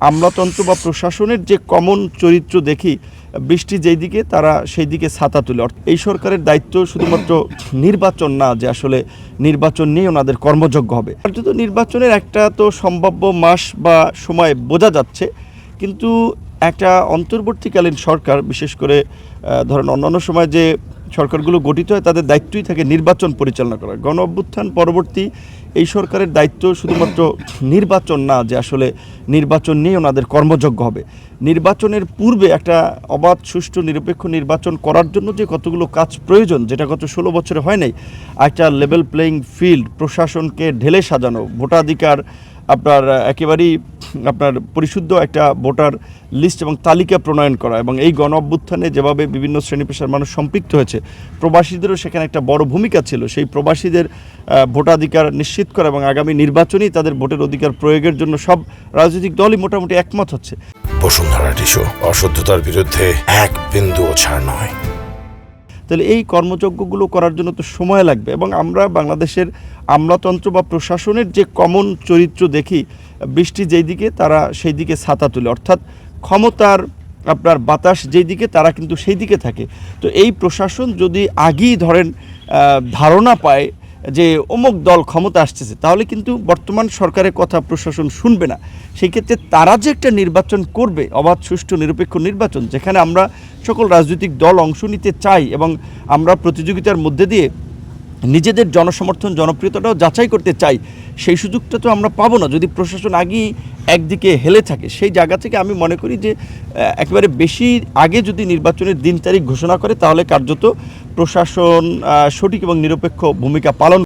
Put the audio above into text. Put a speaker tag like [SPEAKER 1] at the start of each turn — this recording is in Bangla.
[SPEAKER 1] আমলাতন্ত্র বা প্রশাসনের যে কমন চরিত্র দেখি, বৃষ্টি যেই দিকে তারা সেই দিকে ছাতা তুলে। এই সরকারের দায়িত্ব শুধুমাত্র নির্বাচন না, যে আসলে নির্বাচন নিয়ে ওনাদের কর্মযজ্ঞ হবে। কার্যত নির্বাচনের একটা তো সম্ভাব্য মাস বা সময় বোঝা যাচ্ছে, কিন্তু একটা অন্তর্বর্তীকালীন সরকার, বিশেষ করে ধরেন অন্যান্য সময় যে সরকারগুলো গঠিত হয় তাদের দায়িত্বই থাকে নির্বাচন পরিচালনা করা। গণ অভ্যুত্থান পরবর্তী এই সরকারের দায়িত্ব শুধুমাত্র নির্বাচন না, যে আসলে নির্বাচন নিয়ে ওনাদের কর্মযজ্ঞ হবে। নির্বাচনের পূর্বে একটা অবাধ, সুষ্ঠু, নিরপেক্ষ নির্বাচন করার জন্য যে কতগুলো কাজ প্রয়োজন, যেটা গত 16 বছরে হয় নাই, একটা লেভেল প্লেইং ফিল্ড, প্রশাসনকে ঢেলে সাজানো, ভোটাধিকার আপনার একেবারেই আপনার পরিশুদ্ধ একটা ভোটার লিস্ট এবং তালিকা প্রণয়ন করা, এবং এই গণ অভ্যুত্থানে যেভাবে বিভিন্ন শ্রেণী পেশার মানুষ সম্পৃক্ত হয়েছে, প্রবাসীদেরও সেখানে একটা বড় ভূমিকা ছিল। সেই প্রবাসীদের ভোটাধিকার নিশ্চিত করা এবং আগামী নির্বাচনেই তাদের ভোটের অধিকার প্রয়োগের জন্য সব রাজনৈতিক দলই মোটামুটি একমত হচ্ছে।
[SPEAKER 2] বসুন্ধরা টিস্যু, অশুদ্ধতার বিরুদ্ধে এক বিন্দুও ছাড় নয়।
[SPEAKER 1] তাহলে এই কর্মযজ্ঞগুলো করার জন্য তো সময় লাগবে, এবং আমরা বাংলাদেশের আমলাতন্ত্র বা প্রশাসনের যে কমন চরিত্র দেখি, বৃষ্টি যেই দিকে তারা সেই দিকে ছাতা তুলে, অর্থাৎ ক্ষমতার আপনার বাতাস যেই দিকে তারা কিন্তু সেই দিকে থাকে। তো এই প্রশাসন যদি আগেই ধরেন ধারণা পায় যে অমুক দল ক্ষমতা আসতেছে, তাহলে কিন্তু বর্তমান সরকারের কথা প্রশাসন শুনবে না। সেই ক্ষেত্রে তারা যে একটা নির্বাচন করবে, অবাধ, সুষ্ঠু, নিরপেক্ষ নির্বাচন, যেখানে আমরা সকল রাজনৈতিক দল অংশ নিতে চাই এবং আমরা প্রতিযোগিতার মধ্যে দিয়ে নিজেদের জনসমর্থন, জনপ্রিয়তাটাও যাচাই করতে চাই, সেই সুযোগটা তো আমরা পাবো না যদি প্রশাসন আগেই একদিকে হেলে থাকে। সেই জায়গা থেকে আমি মনে করি যে একেবারে বেশি আগে যদি নির্বাচনের দিন তারিখ ঘোষণা করে, তাহলে কার্যত প্রশাসন সঠিক এবং নিরপেক্ষ ভূমিকা পালন